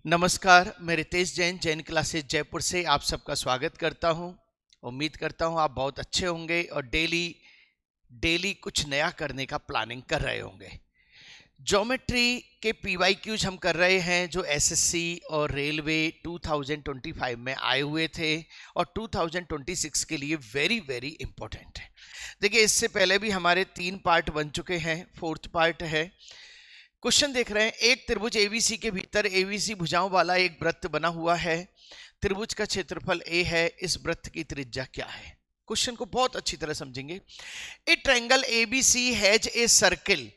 नमस्कार, मैं रितेश जैन जैन क्लासेस जयपुर से आप सबका स्वागत करता हूं। उम्मीद करता हूं आप बहुत अच्छे होंगे और डेली डेली कुछ नया करने का प्लानिंग कर रहे होंगे। ज्योमेट्री के पीवाईक्यूज हम कर रहे हैं जो एसएससी और रेलवे 2025 में आए हुए थे और 2026 के लिए वेरी वेरी इंपॉर्टेंट है। देखिए, इससे पहले भी हमारे 3 पार्ट बन चुके हैं, 4th पार्ट है। क्वेश्चन देख रहे हैं, एक त्रिभुज एबीसी के भीतर एबीसी भुजाओं वाला एक वृत्त बना हुआ है। त्रिभुज का क्षेत्रफल ए है, इस वृत्त की त्रिज्या क्या है? क्वेश्चन को बहुत अच्छी तरह समझेंगे। ए triangle ABC has a circle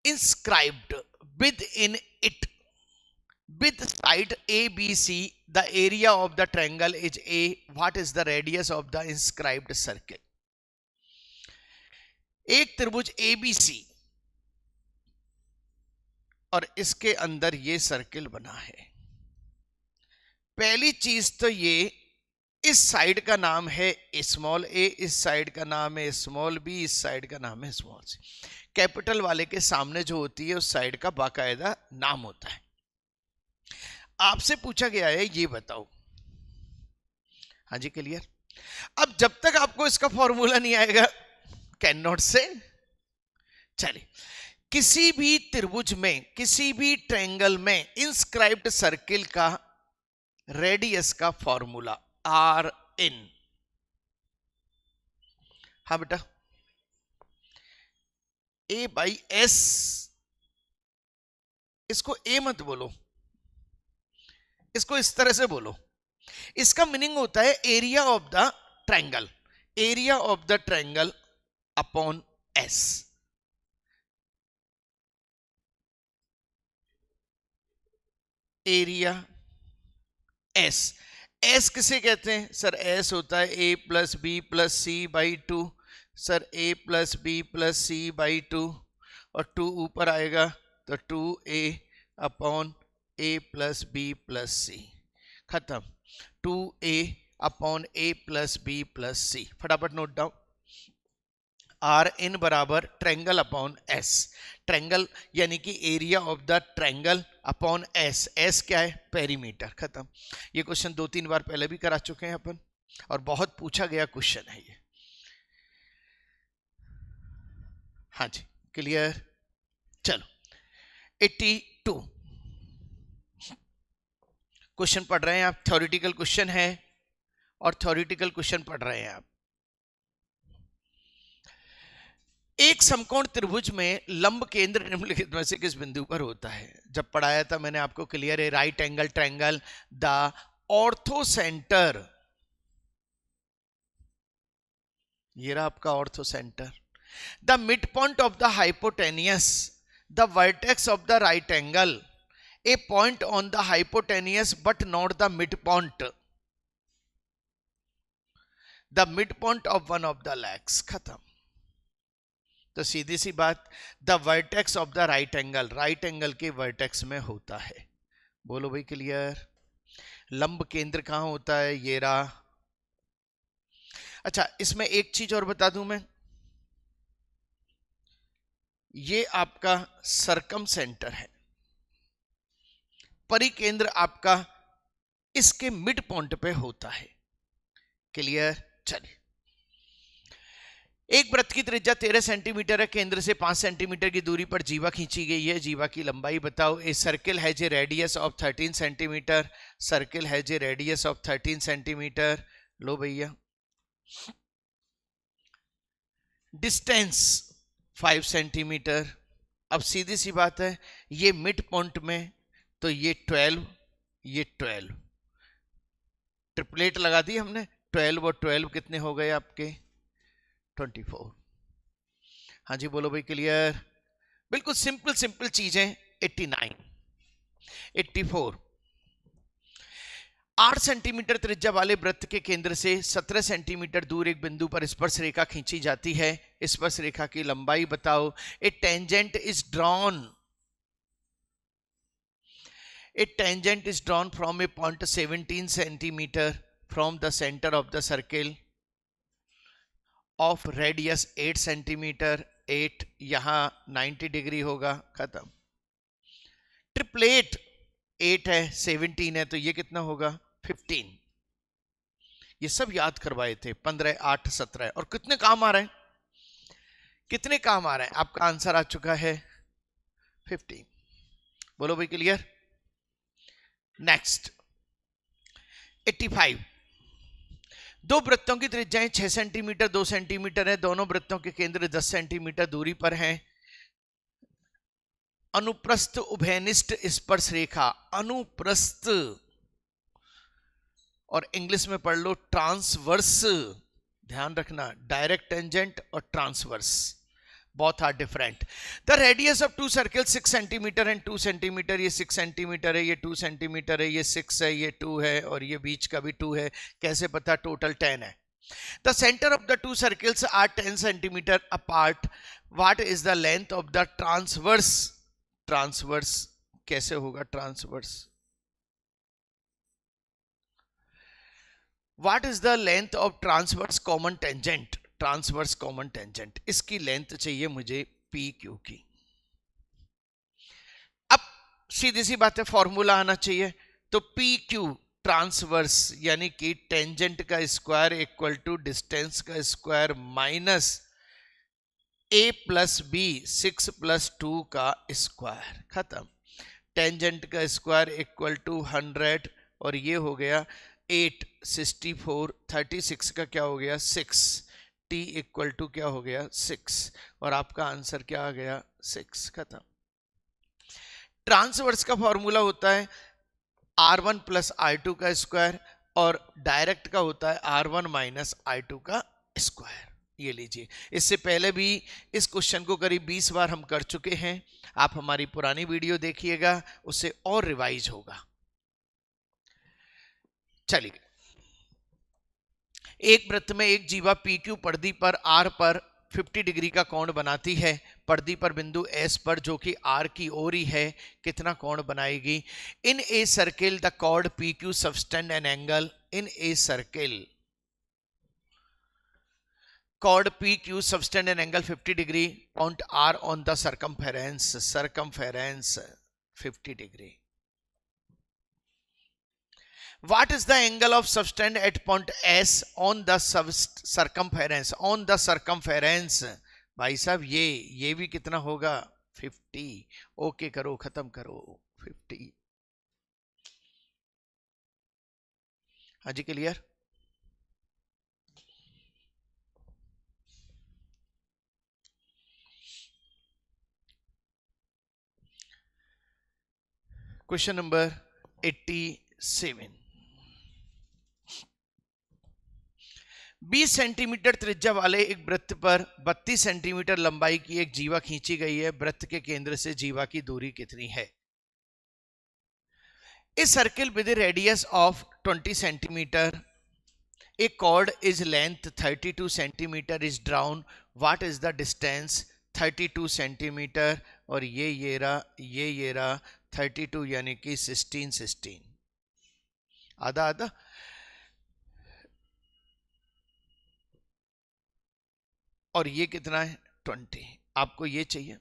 inscribed within it with side ABC. The area of the triangle is A. What is the radius of the inscribed circle? एक त्रिभुज ABC और इसके अंदर ये सर्किल बना है। पहली चीज तो ये, इस साइड का नाम है स्मॉल ए, इस साइड का नाम है स्मॉल बी, इस साइड का नाम है स्मॉल सी। कैपिटल वाले के सामने जो होती है उस साइड का बाकायदा नाम होता है। आपसे पूछा गया है ये बताओ। हाँ जी, क्लियर। अब जब तक आपको इसका फॉर्मूला नहीं आएगा कैन नॉट से। चलिए, किसी भी त्रिभुज में, किसी भी ट्रायंगल में इंस्क्राइब्ड सर्किल का रेडियस का फॉर्मूला आर इन। हाँ बेटा, ए बाई एस। इसको ए मत बोलो, इसको इस तरह से बोलो। इसका मीनिंग होता है area of the triangle, area of the triangle upon S. Area S. S किसे कहते हैं सर? एस होता है A plus B plus C by 2। Sir A plus B plus C by 2 और 2 ऊपर आएगा तो 2a upon A plus B plus C. खत्म। 2a upon A plus B plus C. फटाफट नोट डाउन। आर इन बराबर triangle upon S. Triangle यानी कि area of the triangle upon S. S क्या है? पेरीमीटर। खत्म। ये क्वेश्चन 2-3 बार पहले भी करा चुके हैं अपन और बहुत पूछा गया क्वेश्चन है ये। हाँ जी, क्लियर। चलो, 82 क्वेश्चन पढ़ रहे हैं आप। थ्योरेटिकल क्वेश्चन है और थ्योरेटिकल क्वेश्चन पढ़ रहे हैं आप। एक समकोण त्रिभुज में लंब केंद्र निम्नलिखित में से किस बिंदु पर होता है? जब पढ़ाया था मैंने आपको, क्लियर है। Right angle triangle, the ortho centre. ये रहा आपका ortho centre. The mid point of the hypotenuse, the vertex of the right angle, A point on the hypotenuse but not the mid point, the mid point of one of the legs. खत्म। तो सीधी सी बात, the vertex of the right angle, right angle के vertex में होता है। बोलो भाई, clear. लंब केंद्र कहां होता है? ये रहा। अच्छा, इसमें एक चीज और बता दूं मैं, ये आपका सरकम सेंटर है। परिकेंद्र आपका इसके मिड पॉइंट पे होता है। क्लियर। चलिए, एक वृत्त की त्रिज्या 13 सेंटीमीटर है। केंद्र से 5 सेंटीमीटर की दूरी पर जीवा खींची गई है। जीवा की लंबाई बताओ। A circle has a radius of 13 centimetre. Circle has a radius of 13 centimetre. लो भैया, डिस्टेंस 5 सेंटीमीटर। अब सीधी सी बात है, ये मिड पॉइंट में तो ये 12, ये 12, ट्रिपलेट लगा दी हमने। 12 और 12 कितने हो गए आपके? 24। हाँ जी, बोलो भाई, क्लियर। बिल्कुल सिंपल सिंपल चीजें। 89, 84। 8 सेंटीमीटर त्रिज्या वाले वृत्त के केंद्र से 17 सेंटीमीटर दूर एक बिंदु पर स्पर्श रेखा खींची जाती है। स्पर्श रेखा की लंबाई बताओ। A tangent is drawn, a tangent is drawn from a point 17 centimetre from the centre of the circle of radius 8 centimetre. 8 यहां 90 डिग्री होगा। खत्म। ट्रिपलेट 8 है, 17 है, तो ये कितना होगा 15। ये सब याद करवाए थे, 15, 8, 17, और कितने काम आ रहे हैं, कितने काम आ रहे हैं। आपका आंसर आ चुका है 15। बोलो भाई क्लियर। नेक्स्ट 85। दो वृत्तों की त्रिज्याएं 6 सेंटीमीटर 2 सेंटीमीटर है, दोनों वृत्तों के केंद्र 10 सेंटीमीटर दूरी पर हैं। अनुप्रस्थ उभयनिष्ठ स्पर्श रेखा, अनुप्रस्थ, और इंग्लिश में पढ़ लो ट्रांसवर्स, ध्यान रखना, डायरेक्ट टेंजेंट और transverse, both are different. The radius of two circles 6 centimetre and 2 centimetre, ये 6 सेंटीमीटर है, ये 2 सेंटीमीटर है, ये 6 है, ये 2 है, और ये बीच का भी 2 है। कैसे पता, टोटल 10 है। The center of the two circles are 10 centimetre apart. What is the length of the transverse? Transverse कैसे होगा transverse? What is the length of transverse common tangent? Transverse common tangent, इसकी लेंथ चाहिए मुझे P Q की। अब सीधी सी बात है, formula आना चाहिए। तो पी क्यू ट्रांसवर्स यानी कि टेंजेंट का स्क्वायर इक्वल टू डिस्टेंस का स्क्वायर माइनस ए प्लस बी 6 + 2 का स्क्वायर, खत्म। टेंजेंट का स्क्वायर इक्वल टू 100, और ये हो गया 8, 64, 36 का क्या हो गया 6, t इक्वल टू क्या हो गया 6, और आपका आंसर क्या आ गया 6, खत्म। ट्रांसवर्स का फॉर्मूला होता है r1 + r2 का स्क्वायर, और डायरेक्ट का होता है r1 - r2 का स्क्वायर। ये लीजिए, इससे पहले भी इस क्वेश्चन को करीब 20 बार हम कर चुके हैं। आप हमारी पुरानी वीडियो देखिएगा, उससे और रिवाइज होगा। चलिए, एक वृत्त में एक जीवा PQ परिधि पर R पर 50 डिग्री का कोण बनाती है। परिधि पर बिंदु S पर, जो कि R की ओर ही है, कितना कोण बनाएगी? In a circle the chord PQ subtend an angle, in a circle chord PQ subtend an angle 50 degree, point R on the circumference 50 degree. What is the angle of subtend at point S on the circumference? On the circumference, भाई साहब ये भी कितना होगा 50। Okay करो, खत्म करो, 50। हाँ जी, क्लियर। Question number 87। 20 सेंटीमीटर त्रिज्या वाले एक वृत्त पर 32 सेंटीमीटर लंबाई की एक जीवा खींची गई है। वृत्त के केंद्र से जीवा की दूरी कितनी है? A circle with a radius of 20 centimeter, a chord is length 32 centimeter is drawn. What is the distance? 32 centimeter, और ये रहा 32 यानी कि 16 आधा आधा। और ये कितना है 20। आपको ये चाहिए,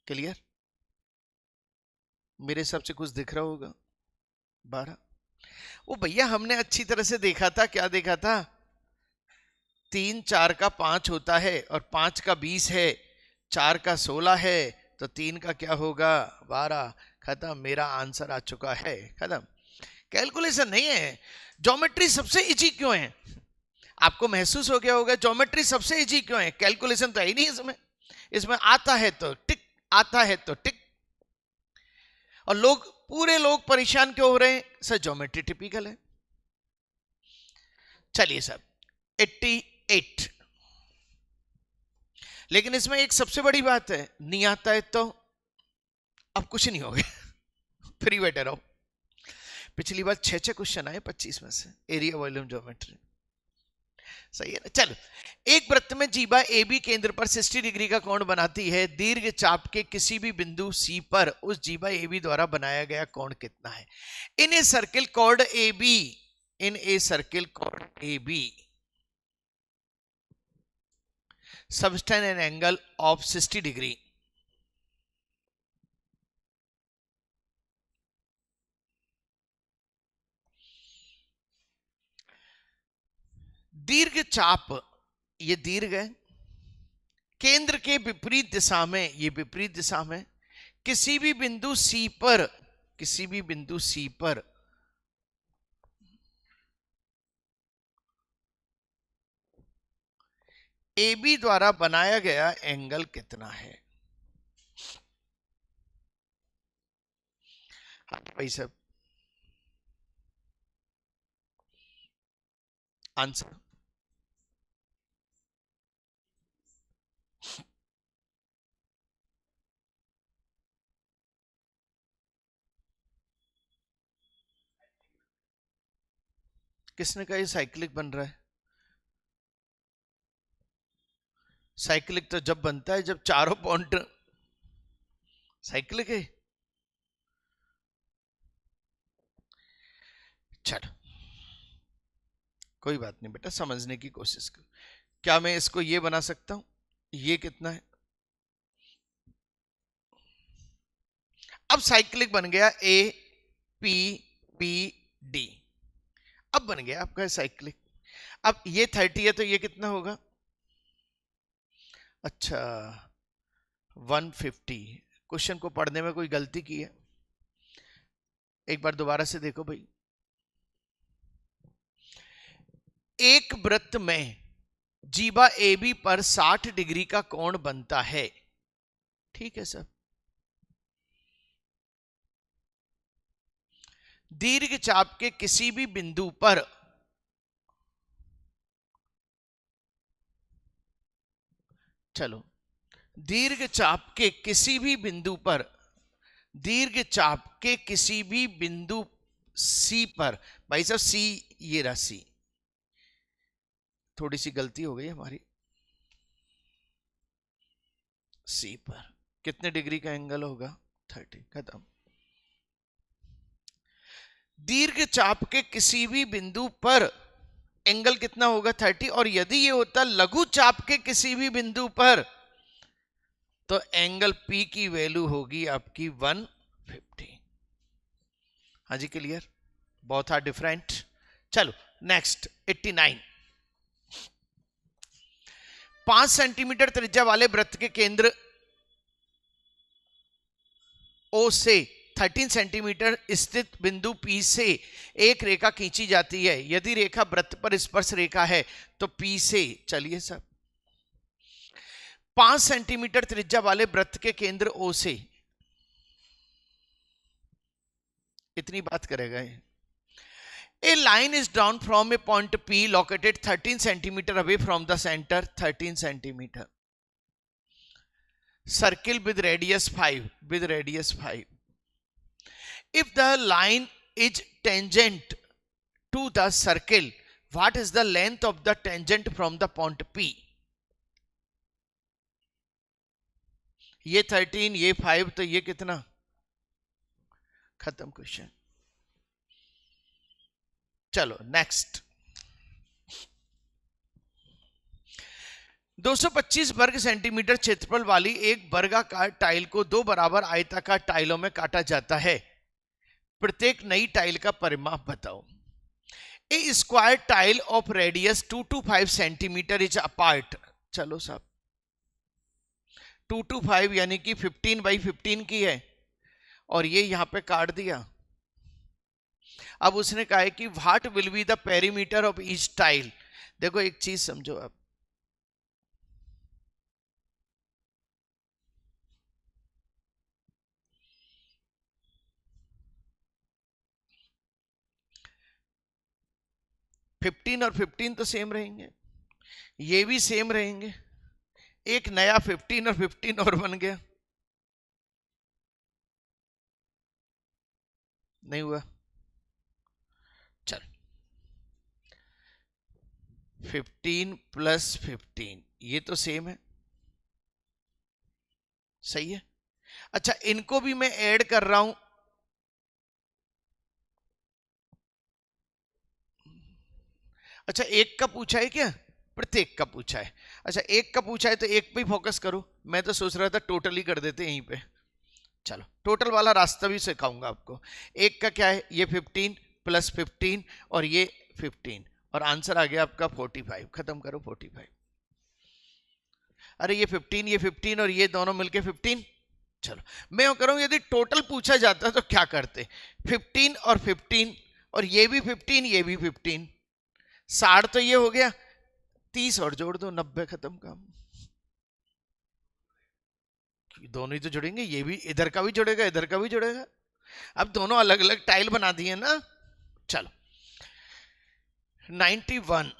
क्लियर। मेरे हिसाब से कुछ दिख रहा होगा 12। वो भैया हमने अच्छी तरह से देखा था, क्या देखा था? 3 4 का 5 होता है, और 5 का 20 है, 4 का 16 है, तो 3 का क्या होगा 12। खत्म, मेरा आंसर आ चुका है, खत्म। कैलकुलेशन नहीं है। ज्योमेट्री सबसे इजी क्यों है? आपको महसूस हो गया होगा ज्योमेट्री सबसे इजी क्यों है। कैलकुलेशन तो है ही नहीं इसमें आता है तो टिक, आता है तो टिक। और पूरे लोग परेशान क्यों हो रहे हैं? सर ज्योमेट्री टिपिकल है। चलिए सर 88। लेकिन इसमें एक सबसे बड़ी बात है, नहीं आता है तो अब कुछ नहीं हो गया, फ्री बैठे रहो। पिछली बार 6 क्वेश्चन आए 25 में से, एरिया वॉल्यूम ज्योमेट्री, सही है ना। चलो, एक वृत्त में जीवा AB केंद्र पर 60 डिग्री का कोण बनाती है। दीर्घ चाप के किसी भी बिंदु C पर उस जीवा AB द्वारा बनाया गया कोण कितना है? In a circle chord AB, in a circle chord AB subtend an angle of 60 degree. दीर्घ चाप, ये दीर्घ है, केंद्र के विपरीत दिशा में, ये विपरीत दिशा में, किसी भी बिंदु C पर, किसी भी बिंदु C पर AB द्वारा बनाया गया एंगल कितना है? हाँ भाई साहब, आंसर किसने कहा ये साइक्लिक बन रहा है? साइक्लिक तो जब बनता है जब चारों पॉइंट साइक्लिक है। चलो कोई बात नहीं बेटा, समझने की कोशिश करो। क्या मैं इसको ये बना सकता हूं? ये कितना है? अब साइक्लिक बन गया A P P D, अब बन गया आपका साइक्लिक। अब ये 30 है तो ये कितना होगा? अच्छा 150। क्वेश्चन को पढ़ने में कोई गलती की है? एक बार दोबारा से देखो भाई। एक वृत्त में जीवा AB पर 60 डिग्री का कोण बनता है, ठीक है सर। दीर्घ चाप के किसी भी बिंदु पर चलो, दीर्घ चाप के किसी भी बिंदु पर, दीर्घ चाप के किसी भी बिंदु C पर, भाई साहब C, ये रहा C, थोड़ी सी गलती हो गई हमारी। C पर कितने डिग्री का एंगल होगा? 30, खत्म। दीर्घ चाप के किसी भी बिंदु पर एंगल कितना होगा? 30। और यदि ये होता लघु चाप के किसी भी बिंदु पर, तो एंगल P की वैल्यू होगी आपकी 150। हाँ जी, क्लियर? बहुत आर डिफरेंट। चलो नेक्स्ट 89। 5 सेंटीमीटर त्रिज्या वाले वृत्त के केंद्र O से 13 सेंटीमीटर स्थित बिंदु P से एक रेखा खींची जाती है। यदि रेखा वृत्त पर स्पर्श रेखा है तो P से, चलिए सब, 5 सेंटीमीटर त्रिज्या वाले वृत्त के केंद्र O से, इतनी बात करेगा ये। A line is drawn from a point P located 13 centimeter away from the center, 13 centimeter. Circle with radius 5, with radius 5. If the line is tangent to the circle, what is the length of the tangent from the point P? ये 13, ये 5, तो ये कितना? खत्म question. चलो next. 225 वर्ग centimetre क्षेत्रफल वाली एक वर्गाकार टाइल को दो बराबर आयताकार टाइलों में काटा जाता है। प्रत्येक नई टाइल का परिमाप बताओ। A square tile of radius 225 centimetre is apart. चलो साहब, 225 यानी कि 15 बाई 15 की है, और ये यहां पे काट दिया। अब उसने कहा है कि what will be the perimeter of each tile. देखो एक चीज समझो, अब फिफ्टीन और 15 तो सेम रहेंगे, ये भी सेम रहेंगे। एक नया 15 और 15 और बन गया, नहीं हुआ? चल 15 प्लस 15 ये तो सेम है, सही है। अच्छा इनको भी मैं ऐड कर रहा हूं, अच्छा एक का पूछा है क्या? प्रत्येक का पूछा है। अच्छा एक का पूछा है तो एक पे ही फोकस करो। मैं तो सोच रहा था टोटल ही कर देते यहीं पे। चलो टोटल वाला रास्ता भी सिखाऊंगा आपको। एक का क्या है? ये 15 प्लस 15 और ये 15 और आंसर आ गया आपका 45। खत्म करो 45। अरे ये 15, ये 15 और ये दोनों मिलके 15। चलो मैं कह रहा हूं यदि टोटल पूछा जाता तो क्या करते, 15 और 15 और ये भी 15 ये भी 15, 60 तो ये हो गया, 30 और जोड़ दो, 90। खत्म काम। दोनों ही तो जुड़ेंगे, ये भी इधर का भी जुड़ेगा इधर का भी जुड़ेगा। अब दोनों अलग अलग टाइल बना दिए ना। चलो 91।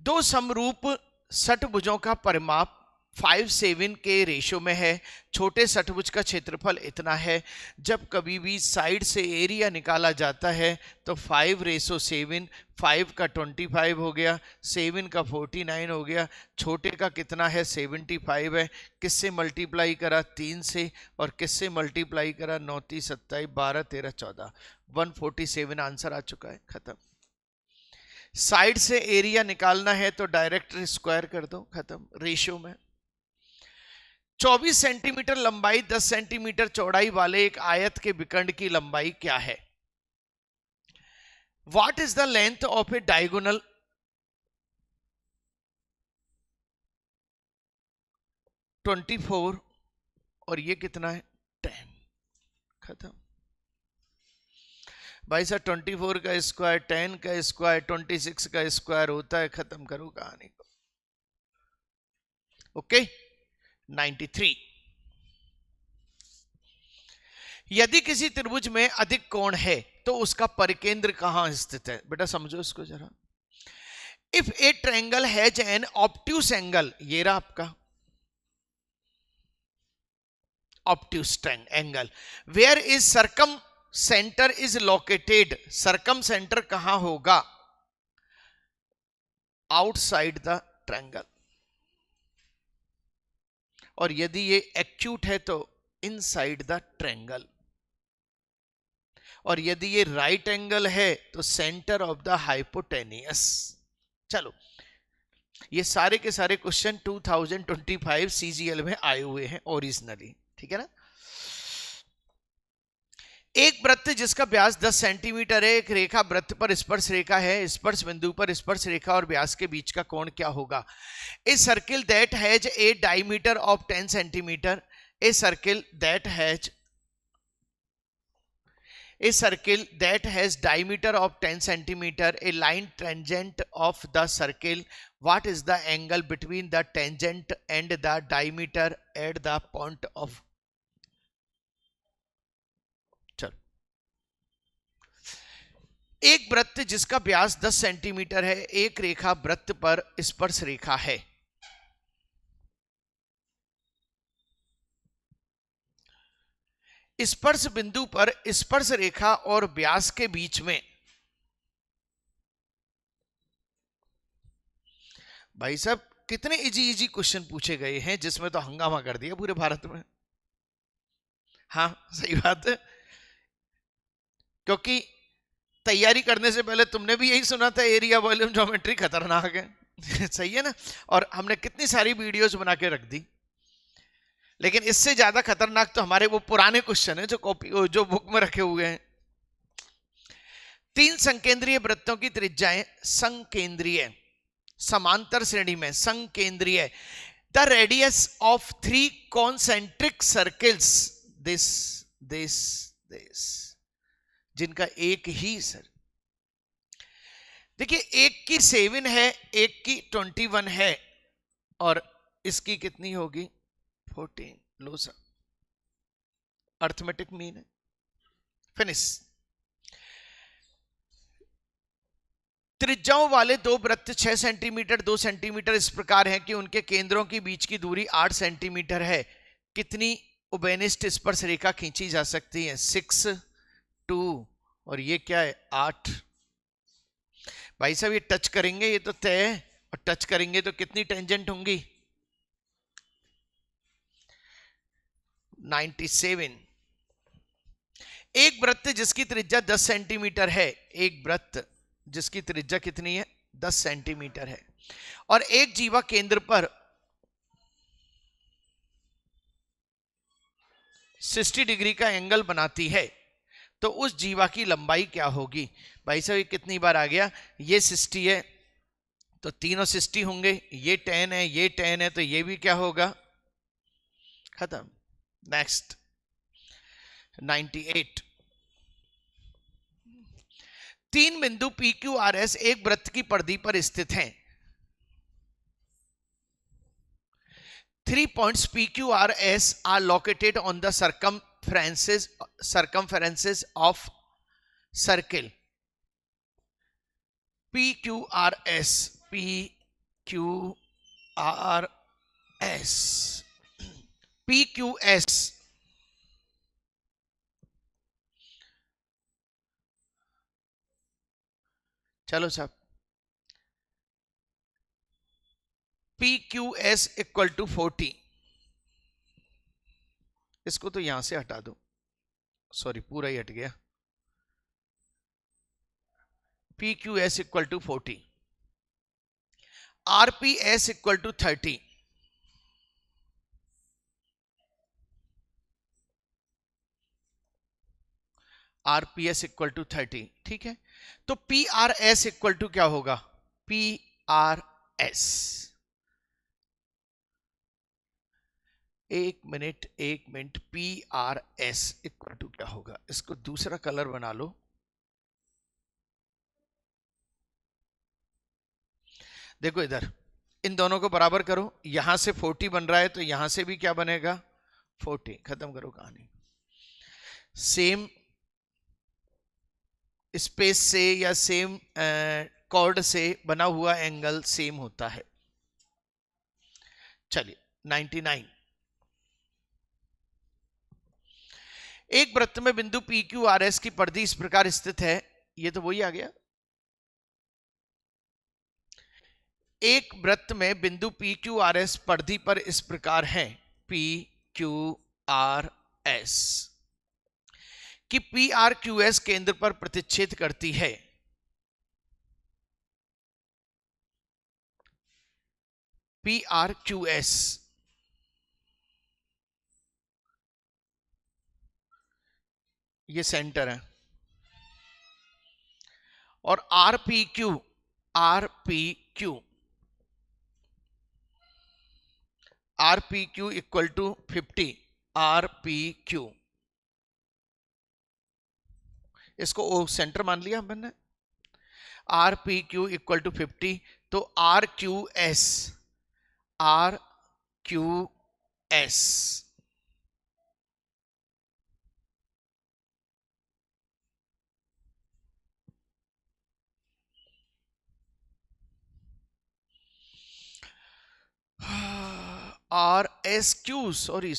दो समरूप षटभुजों का परिमाप 5:7 के रेशो में है। छोटे षटभुज का क्षेत्रफल इतना है। जब कभी भी साइड से एरिया निकाला जाता है तो 5:7, 5 का 25 हो गया, 7 का 49 हो गया, छोटे का कितना है 75 है। किससे मल्टीप्लाई करा 3 से, और किससे मल्टीप्लाई करा 9 3 27 12 13 14, 147 आंसर आ चुका है। खत्म। साइड से एरिया निकालना है तो डायरेक्ट स्क्वायर कर दो, खत्म। रेशियो में 24 सेंटीमीटर लंबाई 10 सेंटीमीटर चौड़ाई वाले एक आयत के विकर्ण की लंबाई क्या है? What is the length of A diagonal? 24 और ये कितना है 10। खत्म भाई साहब। 24 का स्क्वायर 10 का स्क्वायर 26 का स्क्वायर होता है। खत्म करो कहानी को। ओके 93। यदि किसी त्रिभुज में अधिक कोण है तो उसका परिकेंद्र कहां स्थित है? बेटा समझो इसको जरा। If a triangle has an obtuse angle, ये रहा आपका obtuse angle, where is circumcentre is located, circumcentre कहां होगा? Outside the triangle. और यदि ये एक्यूट है तो इनसाइड द ट्रायंगल। और यदि ये राइट एंगल है तो सेंटर ऑफ द हाइपोटेनियस। चलो ये सारे के सारे क्वेश्चन 2025 सीजीएल में आए हुए हैं ओरिजिनली, ठीक है ना। एक वृत्त जिसका व्यास 10 सेंटीमीटर है, एक रेखा वृत्त पर स्पर्श रेखा है, स्पर्श बिंदु पर स्पर्श रेखा और व्यास के बीच का कोण क्या होगा? A circle that has a diameter of 10 centimetre, a circle that has diameter of 10 centimeter, a line tangent of the circle, what is the angle between the tangent and the diameter at the point of? चलो एक वृत्त जिसका व्यास 10 centimetre है, एक रेखा वृत्त पर स्पर्श रेखा है। स्पर्श बिंदु पर स्पर्श रेखा और व्यास के बीच में, भाई साहब कितने इजी क्वेश्चन पूछे गए हैं जिसमें तो हंगामा कर दिया पूरे भारत में। हाँ सही बात है, क्योंकि तैयारी करने से पहले तुमने भी यही सुना था एरिया वॉल्यूम ज्योमेट्री खतरनाक है सही है ना। और हमने कितनी सारी वीडियोस बना के रख दी, लेकिन इससे ज्यादा खतरनाक तो हमारे वो पुराने क्वेश्चन है जो बुक में रखे हुए हैं। 3 संकेंद्रीय वृत्तों की त्रिज्याएं संकेंद्रीय, समांतर श्रेणी में संकेंद्रीय। The radius of 3 concentric circles, this जिनका एक ही सर, देखिए एक की 7 है, एक की 21 है और इसकी कितनी होगी 14। लो सर अर्थमेटिक मीन है। फिनिश। त्रिज्याओं वाले दो वृत्त 6 सेंटीमीटर 2 सेंटीमीटर इस प्रकार हैं कि उनके केंद्रों के बीच की दूरी 8 सेंटीमीटर है। कितनी उभयनिष्ठ स्पर्श रेखा खींची जा सकती है? 6 2 और ये क्या है 8। भाई साहब ये टच करेंगे ये तो तय है, और टच करेंगे तो कितनी टेंजेंट होंगी 97। एक वृत्त जिसकी त्रिज्या 10 सेंटीमीटर है, एक वृत्त जिसकी त्रिज्या कितनी है 10 सेंटीमीटर है और एक जीवा केंद्र पर 60 डिग्री का एंगल बनाती है, तो उस जीवा की लंबाई क्या होगी। भाई साहब ये कितनी बार आ गया, ये 60 है तो तीनों 60 होंगे, ये 10 है, ये 10 है, तो ये भी क्या होगा, खत्म। नेक्स्ट 98। तीन बिंदु पी क्यू आर एस एक वृत्त की परिधि पर स्थित हैं। 3 points PQRS are located on the circumferences of circle. PQRS, PQRS, PQS. चलो साहब, PQS इक्वल टू 40। इसको तो यहां से हटा दो, सॉरी पूरा ही हट गया। PQS equal to 40, RPS equal to 30, RPS equal to 30, ठीक है। तो PRS इक्वल टू क्या होगा, PRS, एक मिनट PRS इक्वल टू क्या होगा, इसको दूसरा कलर बना लो। देखो इधर इन दोनों को बराबर करो, यहां से 40 बन रहा है तो यहां से भी क्या बनेगा 40, खत्म करो कहानी। सेम स्पेस से या सेम कॉर्ड से बना हुआ एंगल सेम होता है। चलिए 99। एक वृत्त में बिंदु पी क्यू आर एस की परिधि इस प्रकार स्थित है, ये तो वही आ गया। एक वृत्त में बिंदु पी क्यू आर एस परिधि पर इस प्रकार है, पी क्यू आर एस, कि पी आर क्यू एस केंद्र पर प्रतिच्छेद करती है। पी आर क्यू एस ये सेंटर है, और R P Q equal to 50, RPQ, इसको ओ सेंटर मान लिया हमने, RPQ इक्वल टू 50, तो RQS RSQ, सॉरी,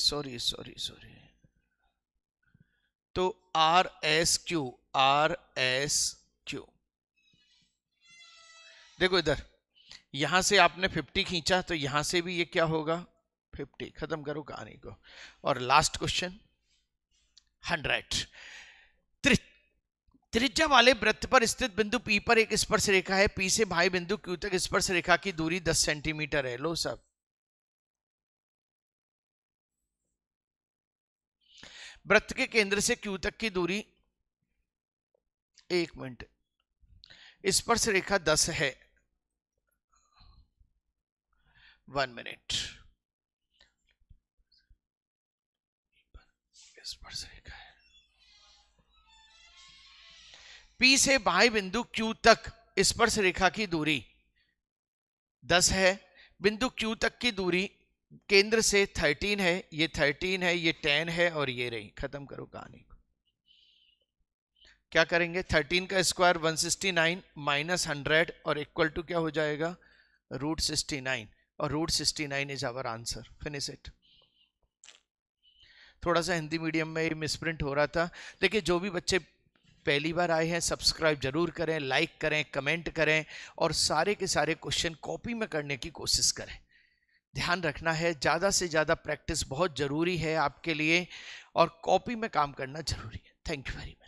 तो RSQ देखो इधर यहां से आपने 50 खींचा तो यहां से भी ये क्या होगा 50, खत्म करो कहानी को। और लास्ट क्वेश्चन 100। त्रिज्या वाले वृत्त पर स्थित बिंदु P पर एक स्पर्श रेखा है। P से बाह्य बिंदु Q तक स्पर्श रेखा की दूरी 10 सेंटीमीटर है। लो सब, वृत्त के केंद्र से Q तक की दूरी, एक मिनट, स्पर्श रेखा 10 है, 1 मिनट, स्पर्श रेखा है। P से बाह्य बिंदु Q तक स्पर्श रेखा की दूरी 10 है। बिंदु Q तक की दूरी केंद्र से 13 है, ये 13 है, ये 10 है, और ये रही। खत्म करो कहानी को। क्या करेंगे, 13 का स्क्वायर 169 माइनस 100 और इक्वल टू क्या हो जाएगा, √69, और √69 is our answer. Finish it. थोड़ा सा हिंदी मीडियम में मिसप्रिंट हो रहा था। देखिए जो भी बच्चे पहली बार आए हैं सब्सक्राइब जरूर करें, लाइक करें, कमेंट करें, और सारे के सारे क्वेश्चन कॉपी में करने की कोशिश करें। ध्यान रखना है, ज़्यादा से ज़्यादा प्रैक्टिस बहुत ज़रूरी है आपके लिए, और कॉपी में काम करना ज़रूरी है। Thank you very much.